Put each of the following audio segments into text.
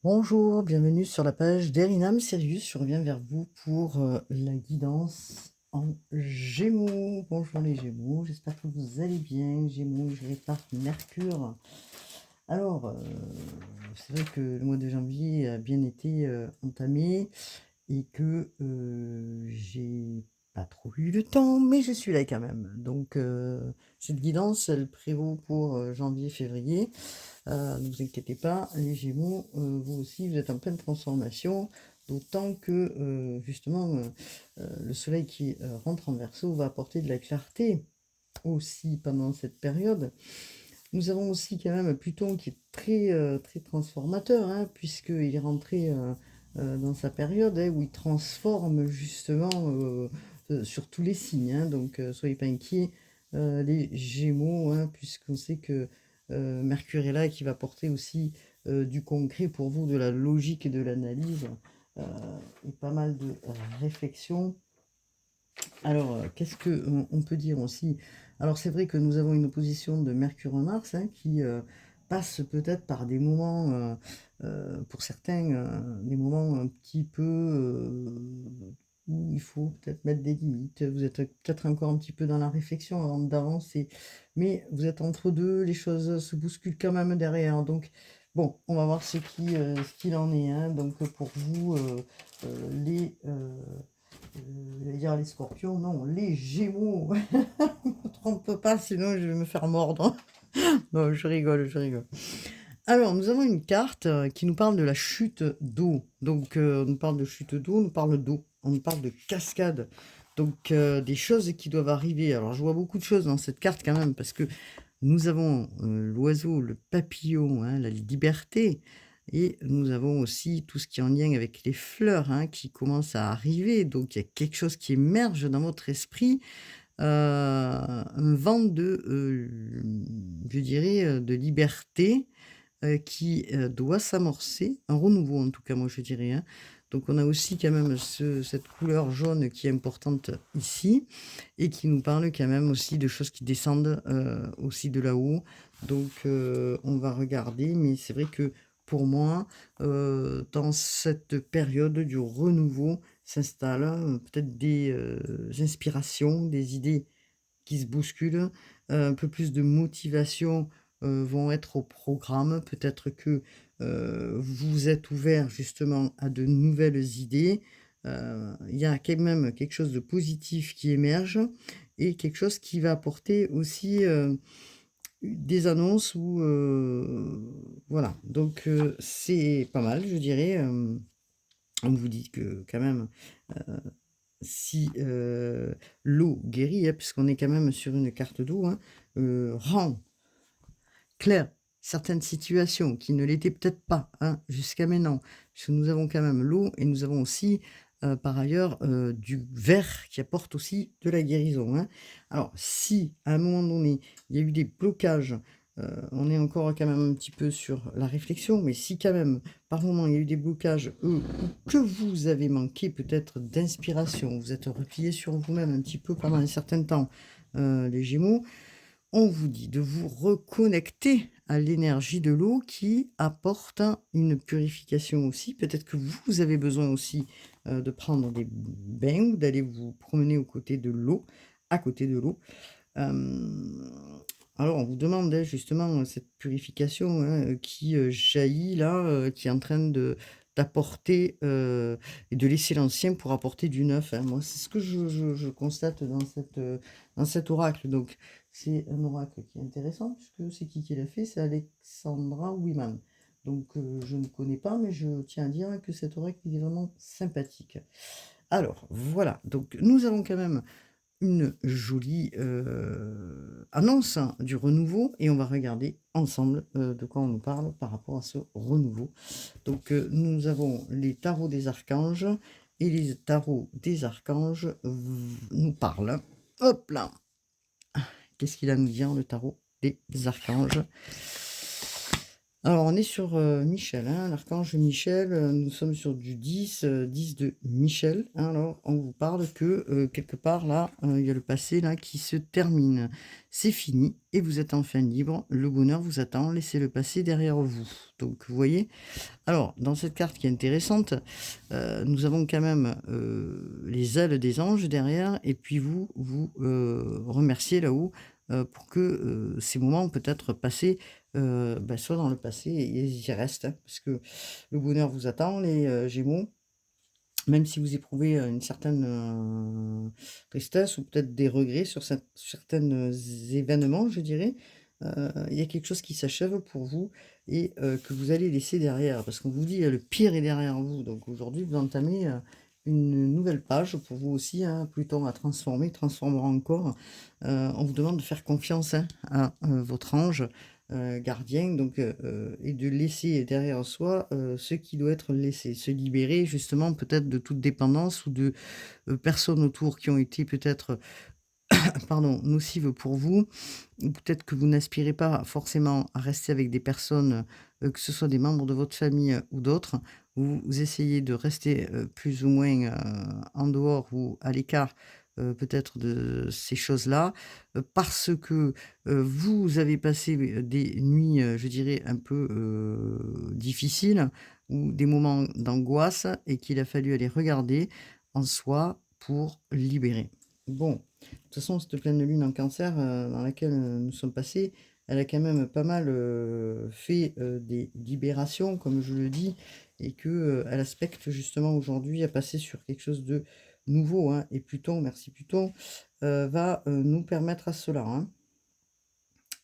Bonjour, bienvenue sur la page d'Erinam Sirius. Je reviens vers vous pour la guidance en Gémeaux. Bonjour les Gémeaux, j'espère que vous allez bien. Gémeaux géré par Mercure. Alors, c'est vrai que le mois de janvier a bien été entamé et que j'ai pas trop eu le temps, mais je suis là quand même. Donc, cette guidance, elle prévaut pour janvier-février. Ne vous inquiétez pas, les Gémeaux, vous aussi, vous êtes en pleine transformation, d'autant que justement le Soleil qui rentre en Verseau va apporter de la clarté aussi pendant cette période. Nous avons aussi quand même Pluton qui est très transformateur, hein, puisqu'il est rentré dans sa période où il transforme justement sur tous les signes. Hein. Donc soyez pas inquiets, les Gémeaux, hein, puisqu'on sait que Mercure est là et qui va porter aussi du concret pour vous, de la logique et de l'analyse, euh, et pas mal de réflexion. Alors, qu'est-ce que on peut dire aussi? Alors, c'est vrai que nous avons une opposition de Mercure-Mars, hein, qui passe peut-être par des moments, pour certains, des moments un petit peu où il faut peut-être mettre des limites. Vous êtes peut-être encore un petit peu dans la réflexion avant d'avancer, mais vous êtes entre deux, les choses se bousculent quand même derrière. Donc, bon, on va voir ce qu'il en est. Hein. Donc, pour vous, les j'allais dire les scorpions, non, les gémeaux. Ne me trompe pas, sinon je vais me faire mordre. Non, je rigole, je rigole. Alors, nous avons une carte qui nous parle de la chute d'eau. Donc, on nous parle de chute d'eau, on nous parle d'eau, on nous parle de cascade. Donc, des choses qui doivent arriver. Alors, je vois beaucoup de choses dans cette carte quand même, parce que nous avons l'oiseau, le papillon, hein, la liberté, et nous avons aussi tout ce qui est en lien avec les fleurs, hein, qui commencent à arriver. Donc il y a quelque chose qui émerge dans votre esprit, un vent de, je dirais, de liberté, qui, doit s'amorcer, un renouveau en tout cas moi je dirais, hein. Donc on a aussi quand même cette couleur jaune qui est importante ici et qui nous parle quand même aussi de choses qui descendent, aussi de là-haut. Donc on va regarder, mais c'est vrai que pour moi, dans cette période du renouveau s'installent, peut-être des, inspirations, des idées qui se bousculent, un peu plus de motivation, vont être au programme. Peut-être que, vous êtes ouvert justement à de nouvelles idées. Il y a quand même quelque chose de positif qui émerge et quelque chose qui va apporter aussi, des annonces ou, voilà. Donc, c'est pas mal, je dirais, on vous dit que quand même, si l'eau guérit, hein, puisqu'on est quand même sur une carte d'eau, hein, rend clair certaines situations qui ne l'étaient peut-être pas, hein, jusqu'à maintenant. Parce que nous avons quand même l'eau et nous avons aussi, par ailleurs, du verre qui apporte aussi de la guérison. Hein. Alors, si à un moment donné, il y a eu des blocages, on est encore quand même un petit peu sur la réflexion, mais si quand même, par moment, il y a eu des blocages, ou que vous avez manqué peut-être d'inspiration, vous êtes replié sur vous-même un petit peu pendant un certain temps, les Gémeaux, on vous dit de vous reconnecter à l'énergie de l'eau qui apporte une purification aussi. Peut-être que vous avez besoin aussi de prendre des bains ou d'aller vous promener aux côtés de l'eau, à côté de l'eau. Alors, on vous demande justement cette purification hein, qui jaillit là, qui est en train d'apporter et de laisser l'ancien pour apporter du neuf. Hein. Moi, c'est ce que je constate dans cet oracle. Donc, c'est un oracle qui est intéressant, puisque c'est qui l'a fait? C'est Alexandra Wiman. Donc, je ne connais pas, mais je tiens à dire que cet oracle, il est vraiment sympathique. Alors, voilà. Donc, nous avons quand même une jolie annonce hein, du renouveau et on va regarder ensemble de quoi on nous parle par rapport à ce renouveau. Donc, nous avons les tarots des archanges et les tarots des archanges nous parlent. Hop là! Qu'est-ce qu'il a à nous dire, le tarot des archanges? Alors, on est sur Michel, hein, l'archange Michel. Nous sommes sur du 10, 10 de Michel, hein. Alors, on vous parle que quelque part, là, il y a le passé là, qui se termine. C'est fini et vous êtes enfin libre. Le bonheur vous attend. Laissez le passé derrière vous. Donc, vous voyez. Alors, dans cette carte qui est intéressante, nous avons quand même les ailes des anges derrière. Et puis, vous remerciez là-haut pour que ces moments peut-être passés soient dans le passé et ils y restent, hein, parce que le bonheur vous attend, les Gémeaux. Même si vous éprouvez une certaine tristesse ou peut-être des regrets sur certains événements, je dirais, il y a quelque chose qui s'achève pour vous et que vous allez laisser derrière. Parce qu'on vous dit, le pire est derrière vous. Donc aujourd'hui, vous entamez une nouvelle page pour vous aussi, hein, Pluton a transformé, transformera encore. On vous demande de faire confiance, hein, à votre ange gardien, donc, et de laisser derrière soi ce qui doit être laissé, se libérer justement peut-être de toute dépendance ou de personnes autour qui ont été peut-être pardon, nocives pour vous, ou peut-être que vous n'aspirez pas forcément à rester avec des personnes, que ce soit des membres de votre famille ou d'autres. Vous essayez de rester plus ou moins en dehors ou à l'écart peut-être de ces choses-là, parce que vous avez passé des nuits, je dirais, un peu difficiles ou des moments d'angoisse et qu'il a fallu aller regarder en soi pour libérer. Bon, de toute façon, cette pleine lune en Cancer, dans laquelle, nous sommes passés, elle a quand même pas mal, fait, des libérations, comme je le dis et que, elle aspecte justement aujourd'hui à passer sur quelque chose de nouveau, hein, et Pluton, merci Pluton, va, nous permettre à cela, hein.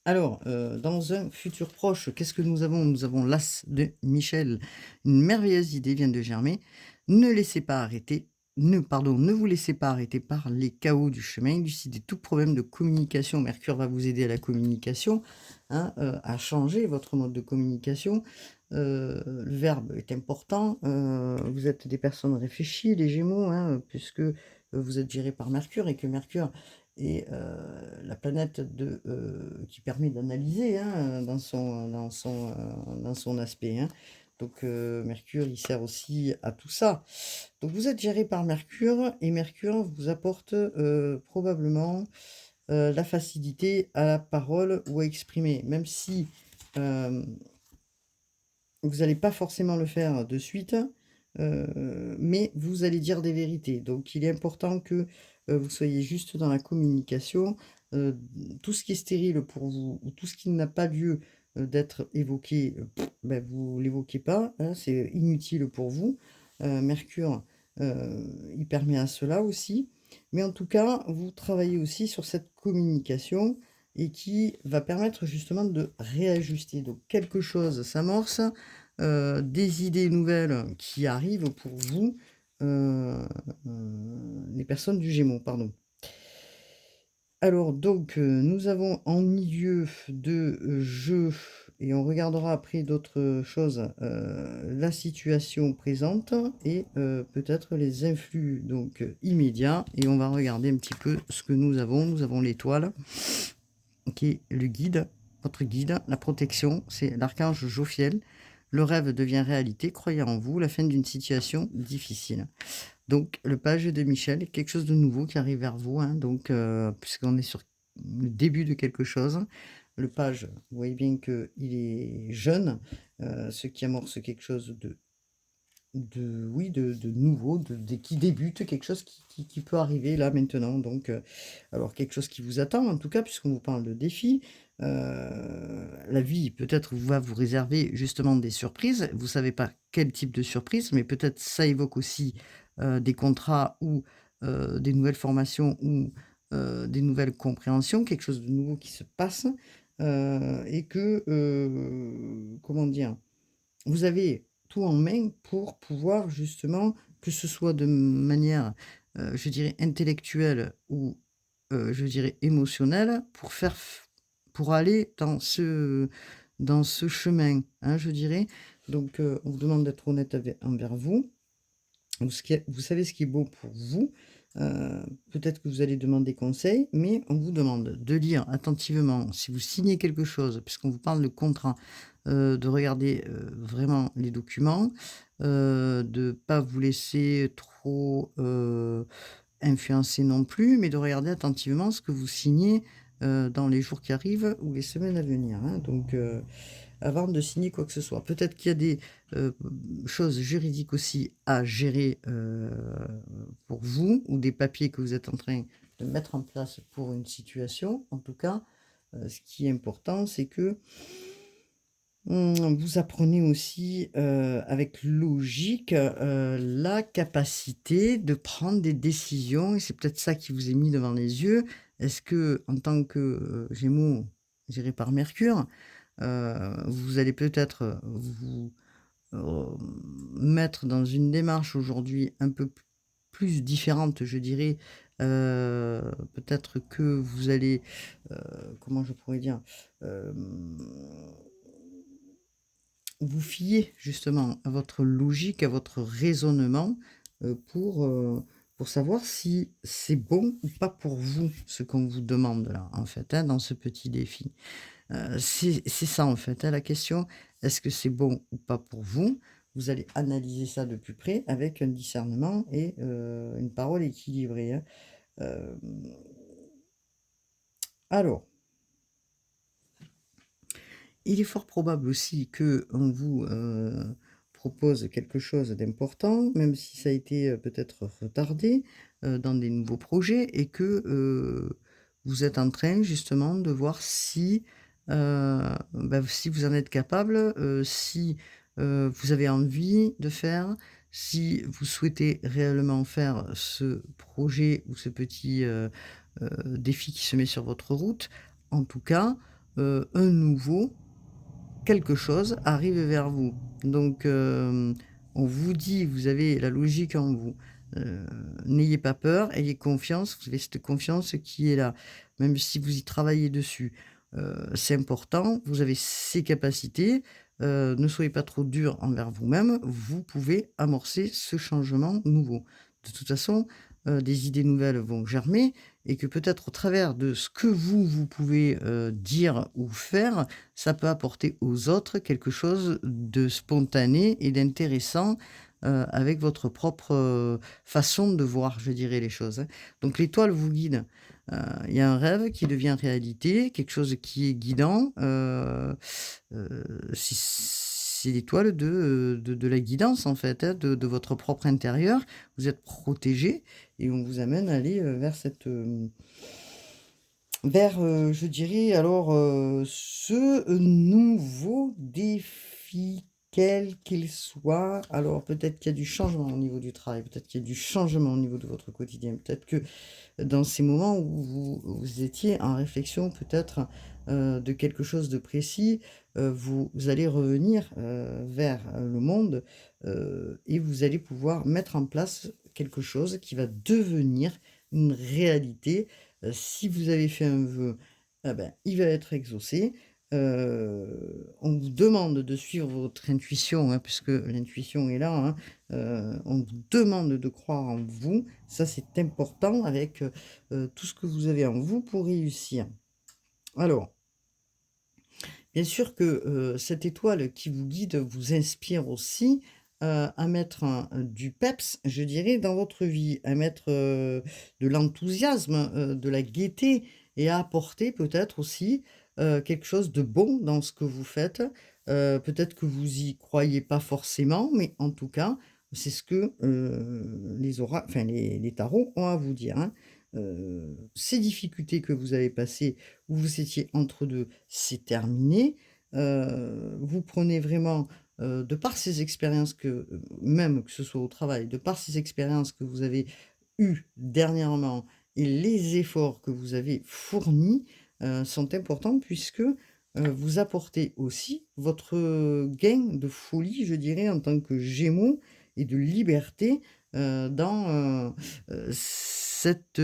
Alors, dans un futur proche, qu'est-ce que nous avons? Nous avons l'As de Michel. Une merveilleuse idée vient de germer. Ne laissez pas arrêter ne vous laissez pas arrêter par les chaos du chemin. Élucidez tout problème de communication. Mercure va vous aider à la communication, hein, à changer votre mode de communication. Le verbe est important. Vous êtes des personnes réfléchies, les Gémeaux, hein, puisque, vous êtes gérés par Mercure et que Mercure et la planète qui permet d'analyser, hein, dans son aspect, hein. Donc Mercure, il sert aussi à tout ça. Donc vous êtes géré par Mercure et Mercure vous apporte probablement la facilité à la parole ou à exprimer, même si euh, vous n'allez pas forcément le faire de suite, mais vous allez dire des vérités. Donc il est important que vous soyez juste dans la communication. Tout ce qui est stérile pour vous, ou tout ce qui n'a pas lieu d'être évoqué, vous l'évoquez pas, hein, c'est inutile pour vous. Mercure, il permet à cela aussi. Mais en tout cas, vous travaillez aussi sur cette communication et qui va permettre justement de réajuster. Donc quelque chose s'amorce, des idées nouvelles qui arrivent pour vous, les personnes du Gémeaux, pardon. Alors donc, nous avons en milieu de jeu, et on regardera après d'autres choses, la situation présente et peut-être les influx donc immédiats, et on va regarder un petit peu ce que nous avons. Nous avons l'étoile qui est le guide, votre guide, la protection, c'est l'archange Jophiel. Le rêve devient réalité, croyez en vous, la fin d'une situation difficile. Donc, le page de Michel, quelque chose de nouveau qui arrive vers vous, hein, donc, puisqu'on est sur le début de quelque chose. Le page, vous voyez bien qu'il est jeune, ce qui amorce quelque chose de nouveau, qui débute, quelque chose qui peut arriver là maintenant. Donc, alors quelque chose qui vous attend en tout cas, puisqu'on vous parle de défi. La vie peut-être va vous réserver justement des surprises. Vous savez pas quel type de surprise, mais peut-être ça évoque aussi des contrats ou des nouvelles formations ou des nouvelles compréhensions, quelque chose de nouveau qui se passe et que, comment dire, vous avez tout en main pour pouvoir justement, que ce soit de manière, je dirais intellectuelle ou, je dirais émotionnelle, pour aller dans ce chemin, hein, je dirais. Donc, on vous demande d'être honnête envers vous. Vous savez ce qui est beau pour vous. Peut-être que vous allez demander conseil, mais on vous demande de lire attentivement si vous signez quelque chose, puisqu'on vous parle de contrat, de regarder, vraiment les documents, de pas vous laisser trop, influencer non plus, mais de regarder attentivement ce que vous signez, dans les jours qui arrivent ou les semaines à venir, hein. Donc, avant de signer quoi que ce soit. Peut-être qu'il y a des, choses juridiques aussi à gérer, pour vous ou des papiers que vous êtes en train de mettre en place pour une situation. En tout cas, ce qui est important, c'est que, vous apprenez aussi, avec logique, la capacité de prendre des décisions et c'est peut-être ça qui vous est mis devant les yeux. Est-ce que en tant que, Gémeaux géré par Mercure, vous allez peut-être, vous, mettre dans une démarche aujourd'hui un peu plus différente, je dirais, peut-être que vous allez, comment je pourrais dire? Hem, Vous fier justement à votre logique, à votre raisonnement, pour savoir si c'est bon ou pas pour vous, ce qu'on vous demande là, en fait, hein, dans ce petit défi. C'est ça en fait, hein, la question. Est-ce que c'est bon ou pas pour vous? Vous allez analyser ça de plus près avec un discernement et une parole équilibrée, hein. Hem, alors, il est fort probable aussi qu'on vous, propose quelque chose d'important, même si ça a été, peut-être retardé, dans des nouveaux projets et que, vous êtes en train justement de voir si, si vous en êtes capable, si, vous avez envie de faire, si vous souhaitez réellement faire ce projet ou ce petit, défi qui se met sur votre route. En tout cas, un nouveau quelque chose arrive vers vous. Donc, on vous dit, vous avez la logique en vous. Heu, N'ayez pas peur, ayez confiance, vous avez cette confiance qui est là. Même si vous y travaillez dessus, c'est important, vous avez ces capacités, ne soyez pas trop dur envers vous-même, vous pouvez amorcer ce changement nouveau. De toute façon, des idées nouvelles vont germer et que peut-être au travers de ce que vous pouvez, dire ou faire, ça peut apporter aux autres quelque chose de spontané et d'intéressant, avec votre propre, façon de voir, je dirais, les choses, hein. Donc l'étoile vous guide. Il y a un rêve qui devient réalité, quelque chose qui est guidant, c'est l'étoile de la guidance, en fait, hein, de votre propre intérieur. Vous êtes protégé et on vous amène à aller, vers cette, vers, je dirais alors, ce nouveau défi, quel qu'il soit. Alors peut-être qu'il y a du changement au niveau du travail, peut-être qu'il y a du changement au niveau de votre quotidien. Peut-être que dans ces moments où vous étiez en réflexion peut-être, de quelque chose de précis, vous allez revenir, vers, le monde, et vous allez pouvoir mettre en place quelque chose qui va devenir une réalité. Si vous avez fait un vœu, ah ben, il va être exaucé. On vous demande de suivre votre intuition, hein, puisque l'intuition est là, hein. On vous demande de croire en vous. Ça, c'est important avec, tout ce que vous avez en vous pour réussir. Alors, bien sûr que, cette étoile qui vous guide vous inspire aussi, à mettre du peps, je dirais, dans votre vie, à mettre, de l'enthousiasme, de la gaieté et à apporter peut-être aussi, quelque chose de bon dans ce que vous faites. Peut-être que vous y croyez pas forcément, mais en tout cas, c'est ce que, les tarots ont à vous dire, hein. Ces difficultés que vous avez passées, où vous étiez entre 2, c'est terminé. Vous prenez vraiment, de par ces expériences que, même que ce soit au travail, de par ces expériences que vous avez eues dernièrement et les efforts que vous avez fournis, sont importants puisque, vous apportez aussi votre, gain de folie, je dirais, en tant que Gémeaux et de liberté, dans cette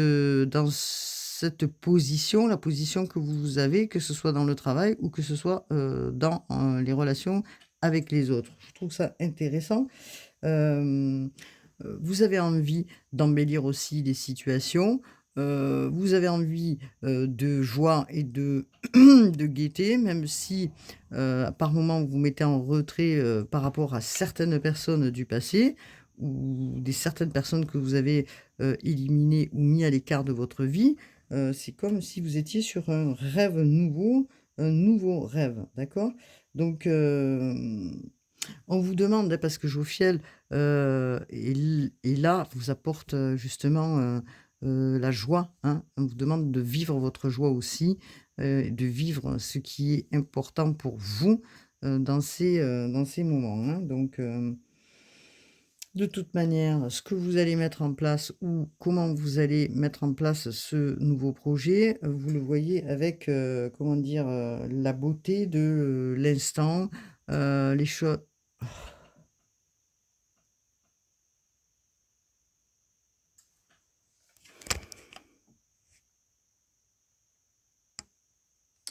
position, la position que vous avez, que ce soit dans le travail ou que ce soit, dans, les relations avec les autres. Je trouve ça intéressant. Hem, vous avez envie d'embellir aussi les situations, vous avez envie, de joie et de de gaieté, même si, par moments, vous vous mettez en retrait, par rapport à certaines personnes du passé ou des certaines personnes que vous avez, éliminées ou mis à l'écart de votre vie. C'est comme si vous étiez sur un nouveau rêve, d'accord? Donc, on vous demande, hein, parce que Jophiel, est là, vous apporte, justement, la joie, hein. On vous demande de vivre votre joie aussi, de vivre ce qui est important pour vous, dans ces moments, hein. Donc, de toute manière, ce que vous allez mettre en place ou comment vous allez mettre en place ce nouveau projet, vous le voyez avec, comment dire? La beauté de, l'instant, les choses.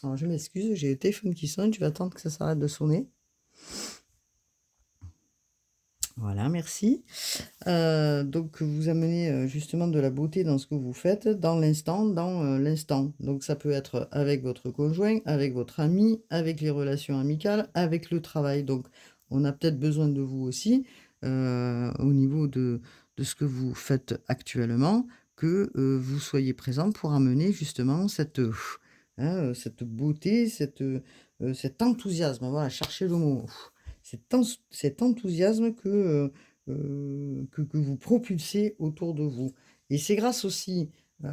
Alors je m'excuse, j'ai le téléphone qui sonne, je vais attendre que ça s'arrête de sonner. Voilà, merci. Donc vous amenez, justement de la beauté dans ce que vous faites, dans, l'instant. Donc ça peut être avec votre conjoint, avec votre ami, avec les relations amicales, avec le travail. Donc on a peut-être besoin de vous aussi, au niveau de ce que vous faites actuellement, que, vous soyez présent pour amener justement cette, cette beauté, cet enthousiasme. Voilà, cherchez le mot. Cet enthousiasme que vous propulsez autour de vous et c'est grâce aussi, heu,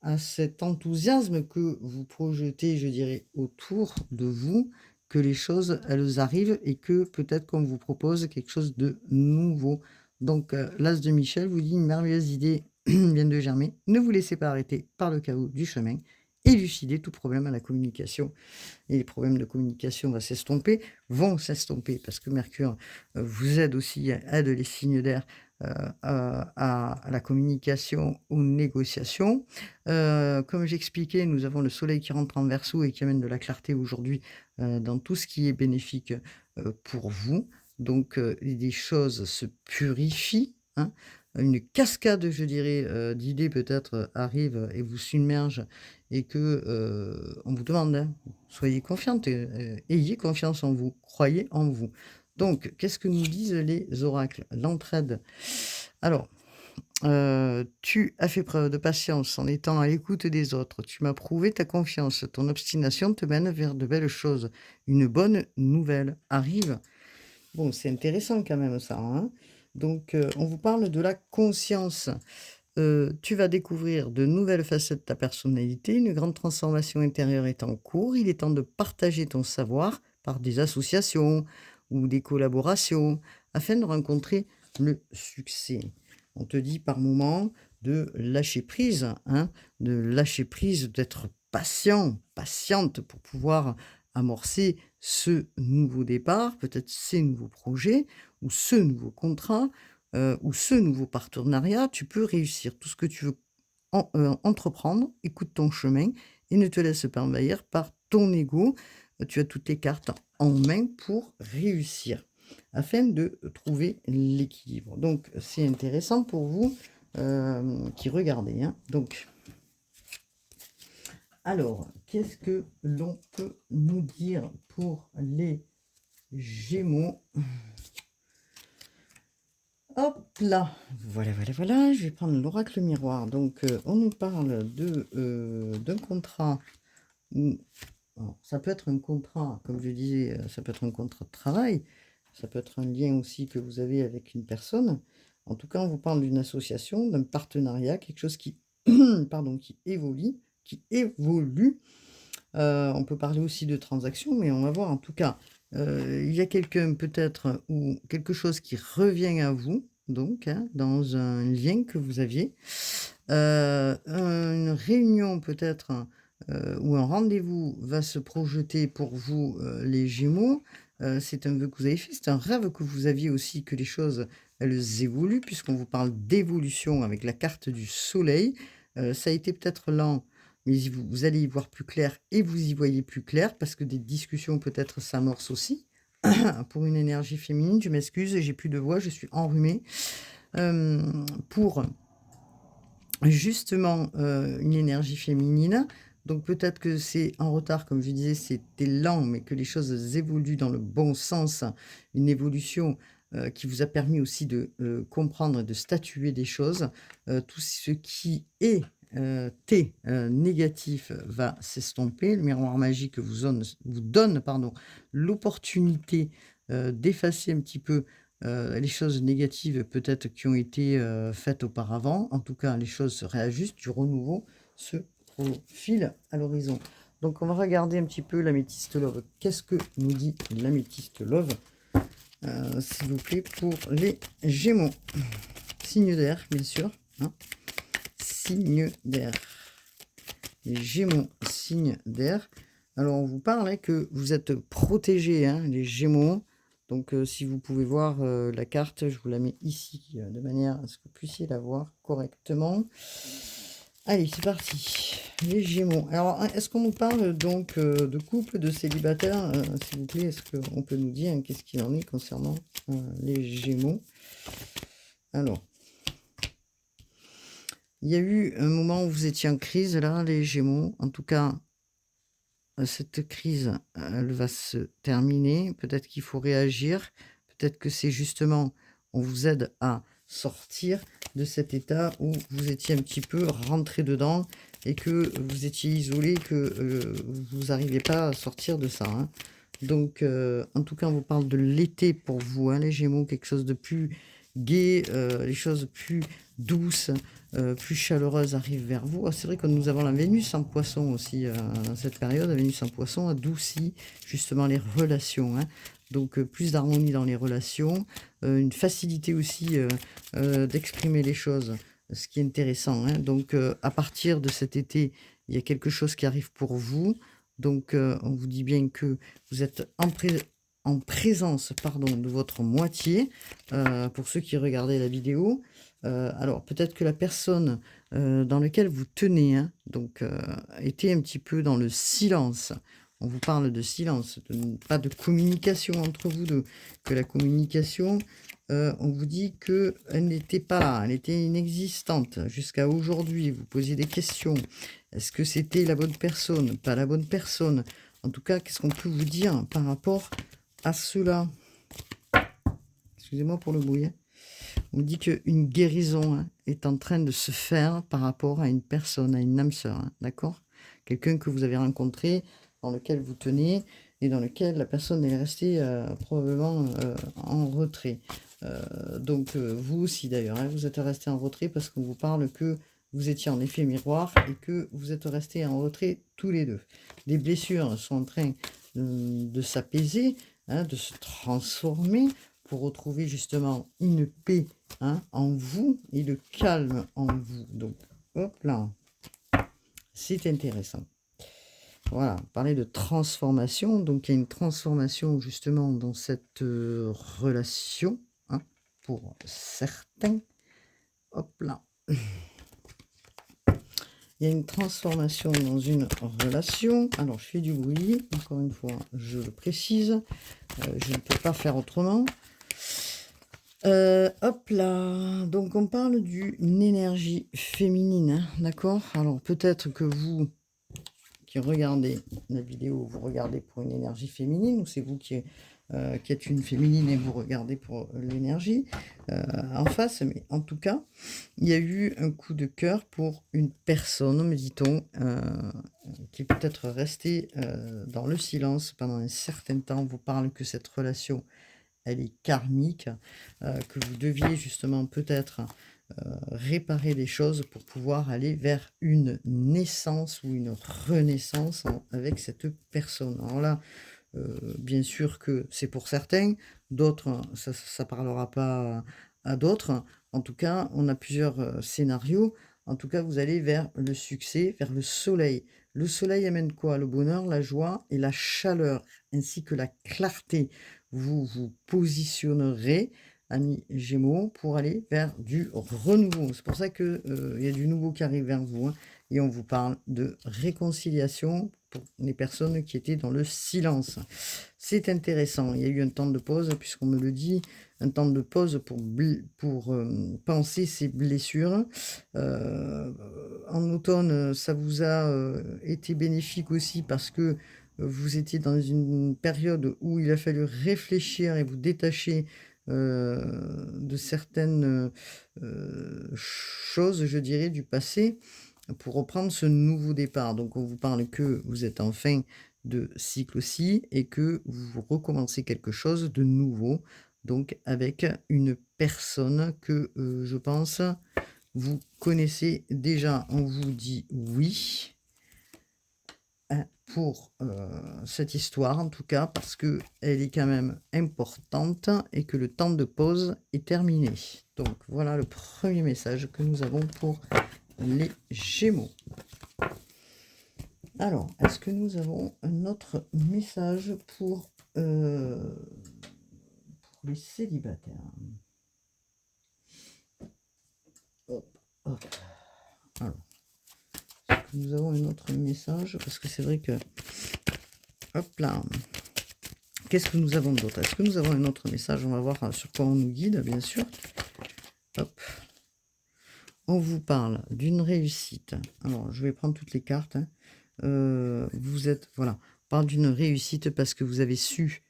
à cet enthousiasme que vous projetez, je dirais, autour de vous, que les choses, elles arrivent et que peut-être qu'on vous propose quelque chose de nouveau. Donc, l'as de Michel vous dit: «Une merveilleuse idée vient de germer. Ne vous laissez pas arrêter par le chaos du chemin. Élucidez tout problème à la communication» et les problèmes de communication vont s'estomper parce que Mercure, vous aide aussi, aide les signes d'air, à la communication, aux négociations. Comme j'expliquais, nous avons le soleil qui rentre en Verseau et qui amène de la clarté aujourd'hui, dans tout ce qui est bénéfique, pour vous. Donc, les choses se purifient, hein. Une cascade, je dirais, d'idées peut-être, arrive et vous submerge et que, on vous demande, hein. Soyez confiante, ayez confiance en vous, croyez en vous. Donc, qu'est-ce que nous disent les oracles? L'entraide. Alors, tu as fait preuve de patience en étant à l'écoute des autres. Tu m'as prouvé ta confiance. Ton obstination te mène vers de belles choses. Une bonne nouvelle arrive. Bon, c'est intéressant quand même ça, hein. Donc, on vous parle de la conscience. Tu vas découvrir de nouvelles facettes de ta personnalité, une grande transformation intérieure est en cours. Il est temps de partager ton savoir par des associations ou des collaborations afin de rencontrer le succès. On te dit par moment de lâcher prise, hein, de lâcher prise, d'être patient, patiente pour pouvoir amorcer ce nouveau départ, peut-être ces nouveaux projets ou ce nouveau contrat ou ce nouveau partenariat, tu peux réussir. Tout ce que tu veux entreprendre, écoute ton chemin et ne te laisse pas envahir par ton ego. Tu as toutes les cartes en main pour réussir, afin de trouver l'équilibre. Donc c'est intéressant pour vous, qui regardez, hein. Donc, alors, qu'est-ce que l'on peut nous dire pour les Gémeaux? Hop là! Voilà, voilà, voilà, je vais prendre l'oracle miroir. Donc, on nous parle d'un contrat ou alors ça peut être un contrat, comme je disais, ça peut être un contrat de travail, ça peut être un lien aussi que vous avez avec une personne. En tout cas, on vous parle d'une association, d'un partenariat, quelque chose qui pardon, qui évolue. On peut parler aussi de transactions, mais on va voir en tout cas, il y a quelqu'un peut-être ou quelque chose qui revient à vous, donc, hein, dans un lien que vous aviez. Une réunion peut-être, ou un rendez-vous va se projeter pour vous, les Gémeaux. C'est un vœu que vous avez fait, c'est un rêve que vous aviez aussi que les choses, elles évoluent puisqu'on vous parle d'évolution avec la carte du soleil. Ça a été peut-être lent, mais vous allez y voir plus clair et vous y voyez plus clair parce que des discussions peut-être s'amorcent aussi. Pour une énergie féminine, je m'excuse, j'ai plus de voix, je suis enrhumée. pour justement une énergie féminine. Donc peut-être que c'est en retard, comme je disais, c'était lent, mais que les choses évoluent dans le bon sens. Une évolution qui vous a permis aussi de comprendre et de statuer des choses. Tout ce qui est négatif va s'estomper. Le miroir magique vous donne l'opportunité d'effacer un petit peu les choses négatives peut-être qui ont été faites auparavant. En tout cas, les choses se réajustent, du renouveau se profile à l'horizon. Donc, on va regarder un petit peu l'améthyste love. Qu'est-ce que nous dit l'améthyste love, s'il vous plaît, pour les Gémeaux? Signe d'air, bien sûr. Hein. Signe d'air. Les Gémeaux, signe d'air. Alors, on vous parle que vous êtes protégés, hein, les Gémeaux. Donc, si vous pouvez voir la carte, je vous la mets ici, de manière à ce que vous puissiez la voir correctement. Allez, c'est parti. Les Gémeaux. Alors, est-ce qu'on nous parle donc de couple, de célibataire, s'il vous plaît? Est-ce qu'on peut nous dire qu'est-ce qu'il en est concernant les Gémeaux? Alors, il y a eu un moment où vous étiez en crise, là, les Gémeaux. En tout cas, cette crise, elle va se terminer. Peut-être qu'il faut réagir. Peut-être que c'est justement, on vous aide à sortir de cet état où vous étiez un petit peu rentré dedans et que vous étiez isolé, que vous n'arrivez pas à sortir de ça. Hein. Donc, en tout cas, on vous parle de l'été pour vous, hein, les Gémeaux, quelque chose de plus gai, les choses plus douces, plus chaleureuses arrivent vers vous. Ah, c'est vrai que nous avons la Vénus en poisson aussi dans cette période. La Vénus en poisson adoucit justement les relations. Hein. Donc, plus d'harmonie dans les relations, une facilité aussi d'exprimer les choses, ce qui est intéressant. Hein. Donc, à partir de cet été, il y a quelque chose qui arrive pour vous. Donc, on vous dit bien que vous êtes en présence de votre moitié, pour ceux qui regardaient la vidéo. Alors, peut-être que la personne dans laquelle vous tenez, hein, donc, était un petit peu dans le silence. On vous parle de silence, pas de communication entre vous deux, que la communication, on vous dit qu'elle n'était pas là, elle était inexistante jusqu'à aujourd'hui. Vous posiez des questions. Est-ce que c'était la bonne personne, pas la bonne personne? En tout cas, qu'est-ce qu'on peut vous dire par rapport à cela? Excusez-moi pour le bruit. Hein. On dit qu'une guérison, hein, est en train de se faire par rapport à une personne, à une âme sœur, hein, d'accord? Quelqu'un que vous avez rencontré, dans lequel vous tenez, et dans lequel la personne est restée probablement en retrait. Donc vous aussi d'ailleurs, hein, vous êtes resté en retrait parce qu'on vous parle que vous étiez en effet miroir et que vous êtes restés en retrait tous les deux. Les blessures sont en train de s'apaiser, hein, de se transformer pour retrouver justement une paix, hein, en vous et le calme en vous. Donc, hop là, c'est intéressant. Voilà, parler de transformation. Donc, il y a une transformation justement dans cette relation, hein, pour certains. Hop là. Il y a une transformation dans une relation. Alors, je fais du bruit. Encore une fois, je le précise. Je ne peux pas faire autrement. Hop là. Donc, on parle d'une énergie féminine. Hein, d'accord? Alors, peut-être que vous qui regardez la vidéo, vous regardez pour une énergie féminine, ou c'est vous qui êtes une féminine et vous regardez pour l'énergie en face, mais en tout cas, il y a eu un coup de cœur pour une personne, me dit-on, qui est peut-être restée dans le silence pendant un certain temps. On vous parle que cette relation, elle est karmique, que vous deviez justement peut-être réparer des choses pour pouvoir aller vers une naissance ou une renaissance avec cette personne. Alors là, bien sûr que c'est pour certains, d'autres, ça parlera pas à d'autres. En tout cas, on a plusieurs scénarios. En tout cas, vous allez vers le succès, vers le soleil. Le soleil amène quoi? Le bonheur, la joie et la chaleur, ainsi que la clarté. Vous vous positionnerez, amis Gémeaux, pour aller vers du renouveau. C'est pour ça que il y a du nouveau qui arrive vers vous. Hein. et on vous parle de réconciliation pour les personnes qui étaient dans le silence. C'est intéressant, il y a eu un temps de pause, puisqu'on me le dit, un temps de pause pour penser ces blessures. En automne, ça vous a été bénéfique aussi parce que vous étiez dans une période où il a fallu réfléchir et vous détacher de certaines choses, je dirais, du passé pour reprendre ce nouveau départ. Donc, on vous parle que vous êtes en fin de cycle aussi et que vous recommencez quelque chose de nouveau, donc avec une personne que je pense vous connaissez déjà. On vous dit oui pour cette histoire, en tout cas, parce qu'elle est quand même importante et que le temps de pause est terminé. Donc, voilà le premier message que nous avons pour les Gémeaux. Alors, est-ce que nous avons un autre message pour les célibataires? Hop, hop. Alors, est-ce que nous avons un autre message? Parce que c'est vrai que... Hop là. Qu'est-ce que nous avons d'autre? Est-ce que nous avons un autre message? On va voir sur quoi on nous guide, bien sûr. Hop. On vous parle d'une réussite. Alors, je vais prendre toutes les cartes. Vous êtes... Voilà. On parle d'une réussite parce que vous avez su...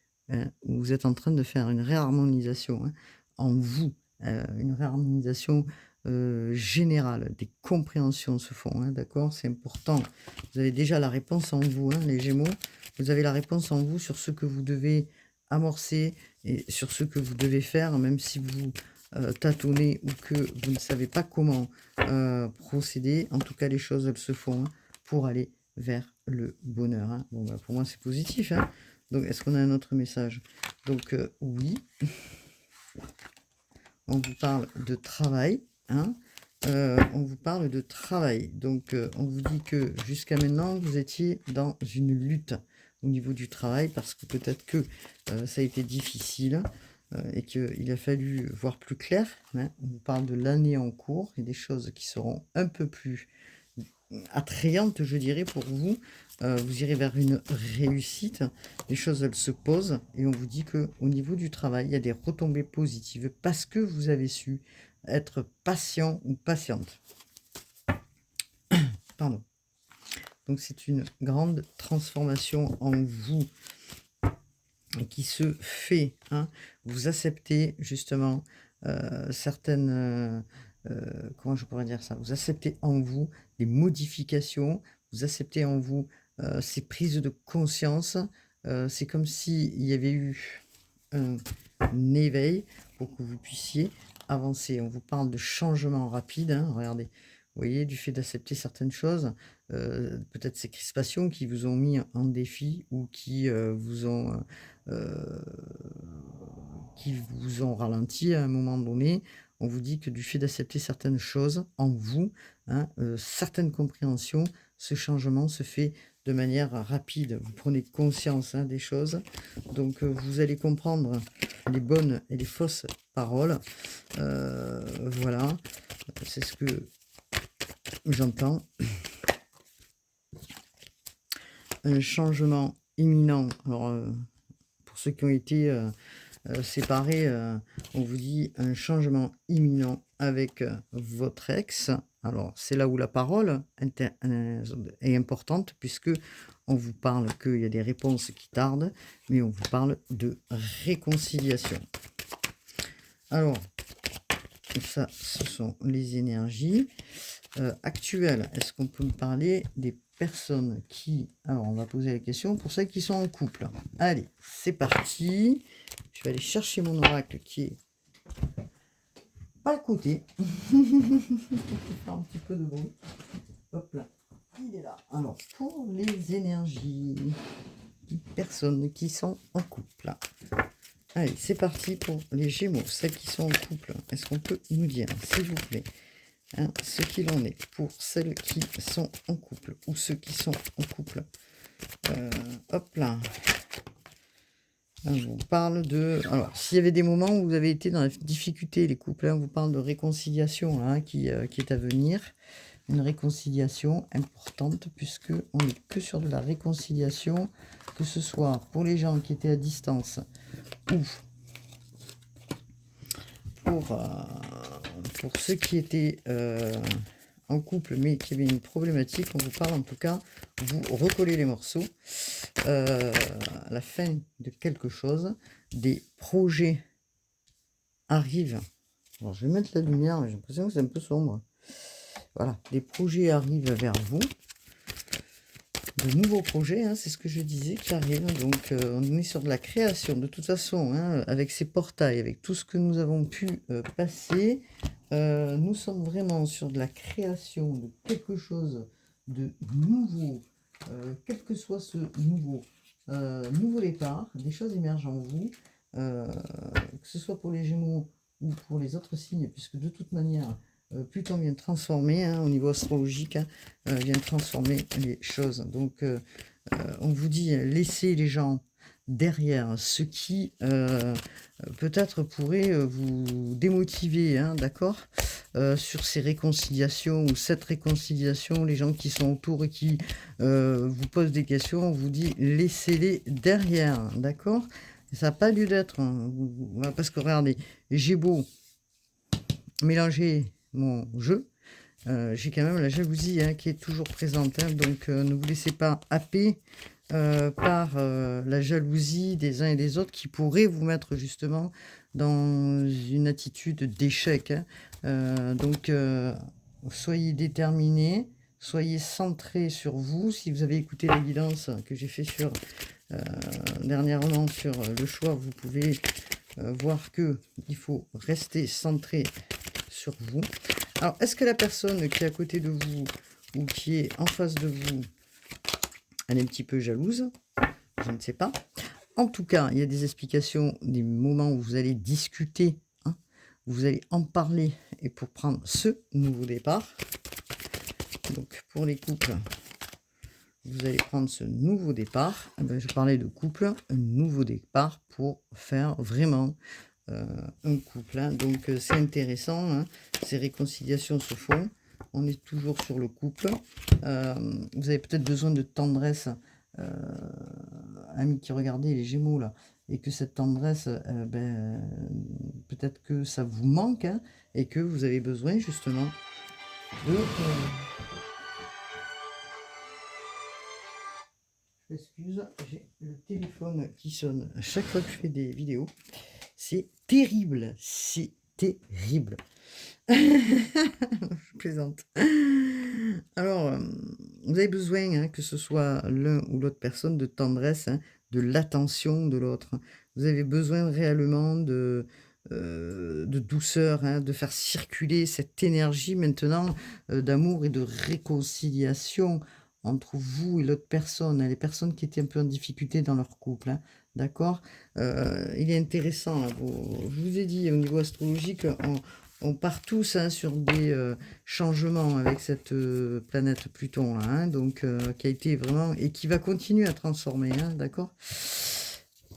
vous êtes en train de faire une réharmonisation en vous. Une réharmonisation générale. Des compréhensions se font. D'accord? C'est important. Vous avez déjà la réponse en vous, les Gémeaux. Vous avez la réponse en vous sur ce que vous devez amorcer et sur ce que vous devez faire, même si vous tâtonnez ou que vous ne savez pas comment procéder. En tout cas, les choses, elles se font pour aller vers le bonheur. Bon, bah, pour moi, c'est positif. Donc, est-ce qu'on a un autre message? Donc, oui. On vous parle de travail. On vous parle de travail. Donc, on vous dit que jusqu'à maintenant, vous étiez dans une lutte au niveau du travail parce que peut-être que ça a été difficile et qu'il a fallu voir plus clair. On vous parle de l'année en cours et des choses qui seront un peu plus attrayantes, je dirais, pour vous. Vous irez vers une réussite. Les choses, elles se posent et on vous dit qu'au niveau du travail, il y a des retombées positives parce que vous avez su être patient ou patiente. Pardon. Donc c'est une grande transformation en vous qui se fait. Vous acceptez justement certaines... comment je pourrais dire ça? Vous acceptez en vous des modifications, vous acceptez en vous ces prises de conscience. C'est comme s'il y avait eu un éveil pour que vous puissiez avancer. On vous parle de changement rapide. Regardez, vous voyez, du fait d'accepter certaines choses, peut-être ces crispations qui vous ont mis en défi ou qui vous ont ralenti à un moment donné. On vous dit que du fait d'accepter certaines choses en vous, certaines compréhensions, ce changement se fait de manière rapide. Vous prenez conscience des choses. Donc, vous allez comprendre les bonnes et les fausses paroles. Voilà. C'est ce que j'entends. Un changement imminent. Alors, pour ceux qui ont été séparés, on vous dit un changement imminent avec votre ex. Alors, c'est là où la parole est importante, puisque on vous parle qu'il y a des réponses qui tardent, mais on vous parle de réconciliation. Alors, ça, ce sont les énergies actuelles. Est-ce qu'on peut me parler des personnes qui... Alors, on va poser la question pour celles qui sont en couple. Allez, c'est parti. Je vais aller chercher mon oracle qui est pas à côté. Je vais faire un petit peu de bruit. Hop là, il est là. Alors, pour les énergies, personnes qui sont en couple. Allez, c'est parti pour les Gémeaux, celles qui sont en couple. Est-ce qu'on peut nous dire, s'il vous plaît, ce qu'il en est pour celles qui sont en couple ou ceux qui sont en couple? Hop là. On vous parle de... Alors, s'il y avait des moments où vous avez été dans la difficulté, les couples, on vous parle de réconciliation qui est à venir. une réconciliation importante, puisque on n'est que sur de la réconciliation, que ce soit pour les gens qui étaient à distance ou pour ceux qui étaient en couple mais qui avaient une problématique. On vous parle en tout cas, vous recollez les morceaux à la fin de quelque chose. Des projets arrivent. Alors je vais mettre la lumière, j'ai l'impression que c'est un peu sombre. Voilà, des projets arrivent vers vous, de nouveaux projets, hein, c'est ce que je disais, qui arrivent. Donc on est sur de la création, de toute façon, hein, avec ces portails, avec tout ce que nous avons pu passer, nous sommes vraiment sur de la création de quelque chose de nouveau, quel que soit ce nouveau départ, des choses émergent en vous, que ce soit pour les Gémeaux ou pour les autres signes, puisque de toute manière, Pluton vient transformer, hein, au niveau astrologique, hein, vient transformer les choses. Donc, on vous dit, laissez les gens derrière, ce qui peut-être pourrait vous démotiver, hein, d'accord, sur ces réconciliations ou cette réconciliation, les gens qui sont autour et qui vous posent des questions, on vous dit, laissez-les derrière, d'accord. Ça n'a pas lieu d'être, hein, parce que regardez, j'ai beau mélanger mon jeu, j'ai quand même la jalousie, hein, qui est toujours présente, hein, donc ne vous laissez pas happer par la jalousie des uns et des autres qui pourrait vous mettre justement dans une attitude d'échec, hein. Donc soyez déterminés, soyez centrés sur vous. Si vous avez écouté la guidance que j'ai fait sur dernièrement sur le choix, vous pouvez voir que il faut rester centré sur vous. Alors, est-ce que la personne qui est à côté de vous ou qui est en face de vous, elle est un petit peu jalouse? Je ne sais pas. En tout cas, il y a des explications, des moments où vous allez discuter, hein, vous allez en parler et pour prendre ce nouveau départ. Donc, pour les couples, vous allez prendre ce nouveau départ. Eh ben, je parlais de couple, un nouveau départ pour faire vraiment un couple, hein. Donc c'est intéressant, hein. Ces réconciliations se font, on est toujours sur le couple. Vous avez peut-être besoin de tendresse, amis qui regardez les Gémeaux là, et que cette tendresse, peut-être que ça vous manque, hein, et que vous avez besoin justement de je m'excuse, j'ai le téléphone qui sonne à chaque fois que je fais des vidéos. C'est terrible, c'est terrible. Je plaisante. Alors, vous avez besoin, hein, que ce soit l'un ou l'autre personne, de tendresse, hein, de l'attention de l'autre. Vous avez besoin réellement de douceur, hein, de faire circuler cette énergie maintenant d'amour et de réconciliation entre vous et l'autre personne, hein, les personnes qui étaient un peu en difficulté dans leur couple, hein, d'accord. Il est intéressant, là, je vous ai dit, au niveau astrologique, on part tous, hein, sur des changements avec cette planète Pluton, là, hein, donc qui a été vraiment, et qui va continuer à transformer, hein, d'accord.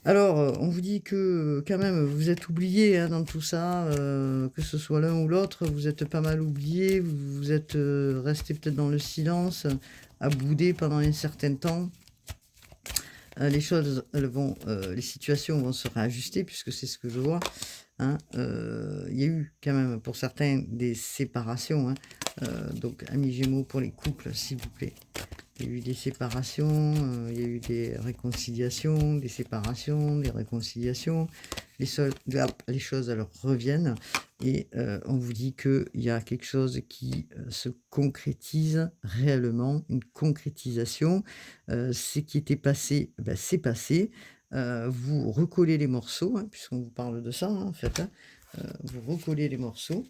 Alors, on vous dit que quand même, vous êtes oubliés, hein, dans tout ça, que ce soit l'un ou l'autre, vous êtes pas mal oubliés, vous êtes restés peut-être dans le silence, à bouder pendant un certain temps. Les choses, les situations vont se réajuster, puisque c'est ce que je vois, hein. Il y a eu quand même pour certains des séparations, hein. Donc amis Gémeaux, pour les couples, s'il vous plaît. Il y a eu des séparations, il y a eu des réconciliations, des séparations, des réconciliations. Les choses alors reviennent et on vous dit qu'il y a quelque chose qui se concrétise réellement, une concrétisation. Ce qui était passé, c'est passé. Vous recollez les morceaux, hein, puisqu'on vous parle de ça, hein, en fait, hein. Vous recollez les morceaux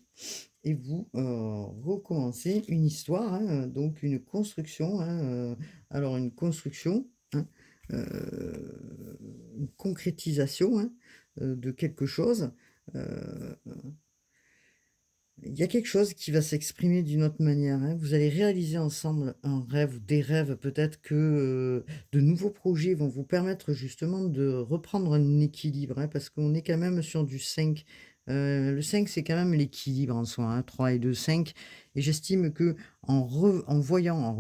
et vous recommencez une histoire, hein, donc une construction, hein, alors une construction, hein, une concrétisation, hein, de quelque chose. Euh, il y a quelque chose qui va s'exprimer d'une autre manière, hein. Vous allez réaliser ensemble un rêve ou des rêves. Peut-être que de nouveaux projets vont vous permettre justement de reprendre un équilibre, hein, parce qu'on est quand même sur du 5 Le 5 c'est quand même l'équilibre en soi, hein, 3 et 2, 5 et j'estime que en voyant,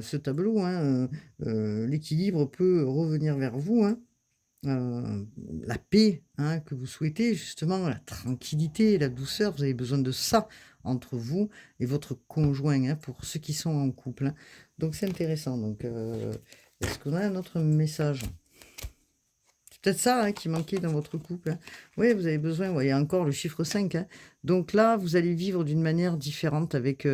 ce tableau, hein, l'équilibre peut revenir vers vous, hein. La paix, hein, que vous souhaitez justement, la tranquillité, la douceur, vous avez besoin de ça entre vous et votre conjoint, hein, pour ceux qui sont en couple, hein. Donc c'est intéressant, donc est-ce qu'on a un autre message? C'est peut-être ça, hein, qui manquait dans votre couple, hein. Oui, vous avez besoin, vous voyez encore le chiffre 5, hein. Donc là, vous allez vivre d'une manière différente avec,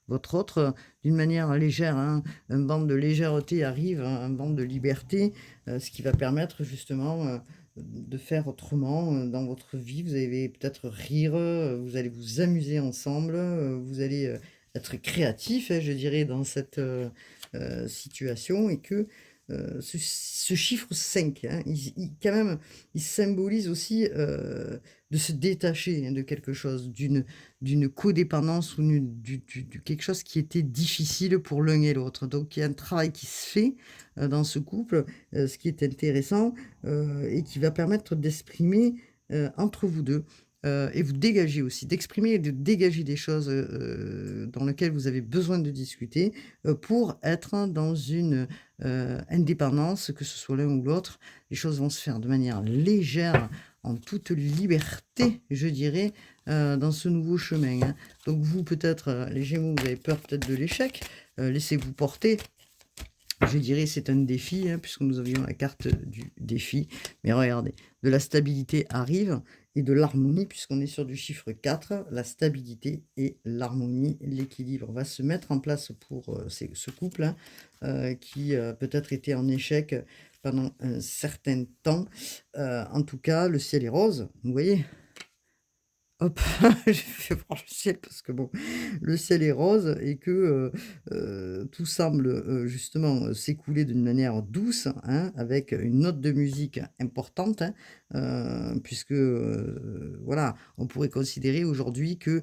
votre autre, d'une manière légère, hein. Un vent de légèreté arrive, un vent de liberté, ce qui va permettre justement, de faire autrement, dans votre vie. Vous allez peut-être rire, vous allez vous amuser ensemble, vous allez, être créatif, hein, je dirais dans cette, situation et que ce chiffre 5, hein, quand même, il symbolise aussi de se détacher, hein, de quelque chose, d'une codépendance ou quelque chose qui était difficile pour l'un et l'autre. Donc il y a un travail qui se fait dans ce couple, ce qui est intéressant et qui va permettre d'exprimer entre vous deux. Et vous dégager aussi, d'exprimer et de dégager des choses dans lesquelles vous avez besoin de discuter pour être dans une indépendance, que ce soit l'un ou l'autre, les choses vont se faire de manière légère, en toute liberté, je dirais, dans ce nouveau chemin, hein. Donc vous, peut-être, les Gémeaux, vous avez peur peut-être de l'échec, laissez-vous porter. Je dirais c'est un défi, hein, puisque nous avions la carte du défi. Mais regardez, de la stabilité arrive et de l'harmonie, puisqu'on est sur du chiffre 4. La stabilité et l'harmonie, l'équilibre va se mettre en place pour ce couple, hein, qui peut-être était en échec pendant un certain temps. En tout cas, le ciel est rose, vous voyez. Hop, je vais voir le ciel parce que bon, le ciel est rose et que, tout semble, justement, s'écouler d'une manière douce, hein, avec une note de musique importante, hein, puisque, voilà, on pourrait considérer aujourd'hui que,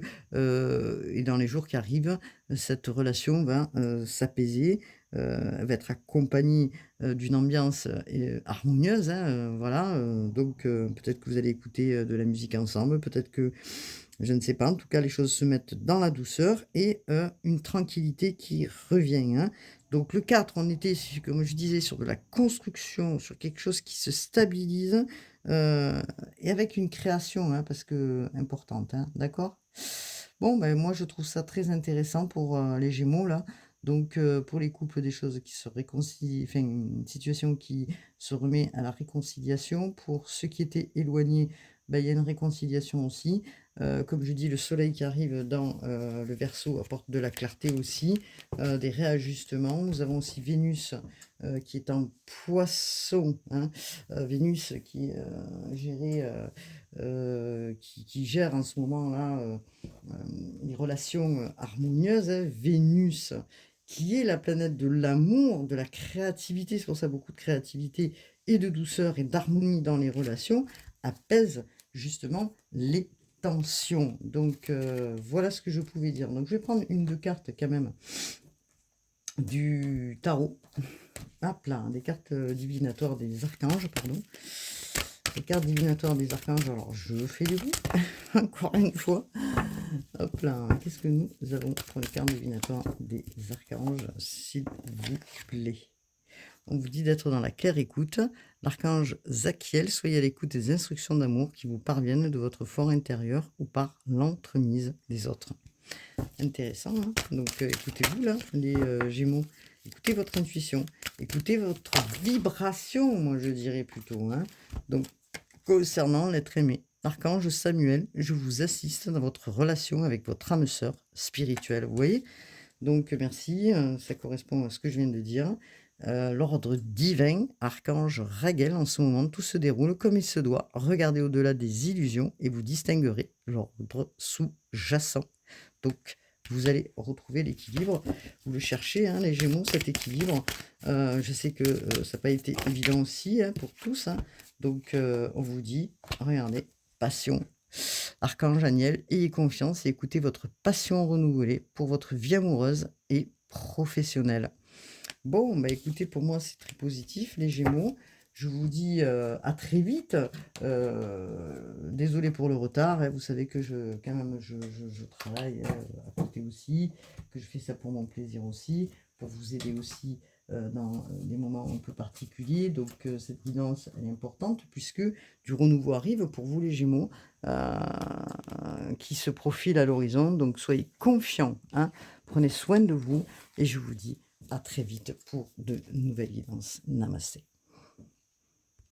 et dans les jours qui arrivent, cette relation va, s'apaiser, elle va être accompagnée, d'une ambiance, harmonieuse, hein, voilà, donc peut-être que vous allez écouter, de la musique ensemble, peut-être que je ne sais pas, en tout cas les choses se mettent dans la douceur et une tranquillité qui revient, hein. Donc le 4, on était comme je disais sur de la construction, sur quelque chose qui se stabilise, heu et avec une création, hein, parce que importante, hein, d'accord? Bon, ben, moi je trouve ça très intéressant pour, les Gémeaux là. Donc pour les couples, des choses qui se réconcilient, enfin une situation qui se remet à la réconciliation. Pour ceux qui étaient éloignés, bah, il y a une réconciliation aussi. Comme je dis, le soleil qui arrive dans, le Verseau apporte de la clarté aussi, des réajustements. Nous avons aussi Vénus, qui est en Poisson, hein. Vénus qui est, gérée, qui gère en ce moment-là, les relations, harmonieuses, hein. Vénus, qui est la planète de l'amour, de la créativité, c'est pour ça beaucoup de créativité et de douceur et d'harmonie dans les relations, apaise justement les tensions. Donc voilà ce que je pouvais dire. Donc je vais prendre une 2 cartes quand même du tarot. Hop là, des cartes divinatoires des archanges, pardon. Les cartes divinatoires des archanges, alors je fais les roues, encore une fois. Hop là, qu'est-ce que nous avons pour les cartes divinatoires des archanges, s'il vous plaît? On vous dit d'être dans la claire écoute. L'archange Zachiel, soyez à l'écoute des instructions d'amour qui vous parviennent de votre fort intérieur ou par l'entremise des autres. Intéressant, hein. Donc écoutez-vous là, les Gémeaux. Écoutez votre intuition, écoutez votre vibration, moi je dirais plutôt, hein. Donc concernant l'être aimé, l'archange Samuel, je vous assiste dans votre relation avec votre âme sœur spirituelle. Vous voyez? Donc merci, ça correspond à ce que je viens de dire. L'ordre divin, archange Raguel, en ce moment, tout se déroule comme il se doit. Regardez au-delà des illusions et vous distinguerez l'ordre sous-jacent. Donc vous allez retrouver l'équilibre. Vous le cherchez, hein, les Gémeaux, cet équilibre. Je sais que ça n'a pas été évident aussi, hein, pour tous, hein. Donc on vous dit, regardez, passion. Archange Aniel, ayez confiance et écoutez votre passion renouvelée pour votre vie amoureuse et professionnelle. Bon, bah écoutez, pour moi c'est très positif, les Gémeaux. Je vous dis à très vite. Désolée pour le retard, hein, vous savez que quand même, je travaille à côté aussi, que je fais ça pour mon plaisir aussi, pour vous aider aussi dans des moments un peu particuliers. Donc cette guidance, elle est importante puisque du renouveau arrive pour vous les Gémeaux qui se profile à l'horizon. Donc soyez confiants, hein, prenez soin de vous et je vous dis à très vite pour de nouvelles guidances. Namasté.